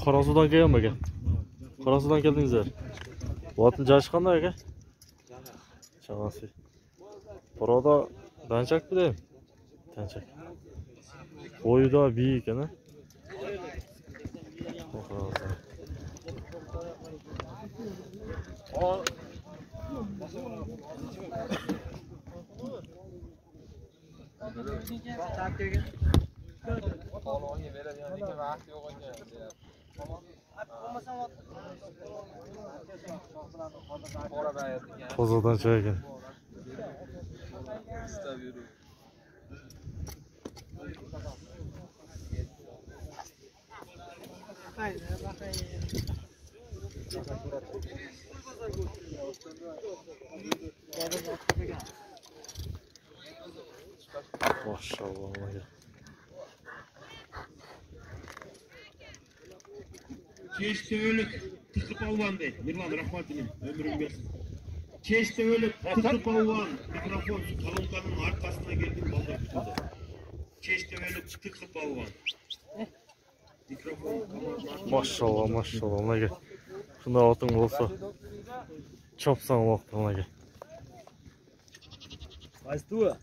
Qarasudan kelganmi aka? Qarasudan keldingizlar. Buatning jashi qanday aka? Chag'asi. Biroda danchak bu deyim. Danchak. Bo'yida biik ana. Tozadan choy ekan. Maşallah. Keştevelik tıkıp alvan dey. Mirvan rahmatinin ömrün versin. Keştevelik tıkıp alvan mikrofon kalınkanın arkasına geldim balda tutuldu. Keştevelik tıkıp alvan. Mikrofon Maşallah maşallah ona gel. Şunda otun olsa çopsan vakti ona gel. Weißt du?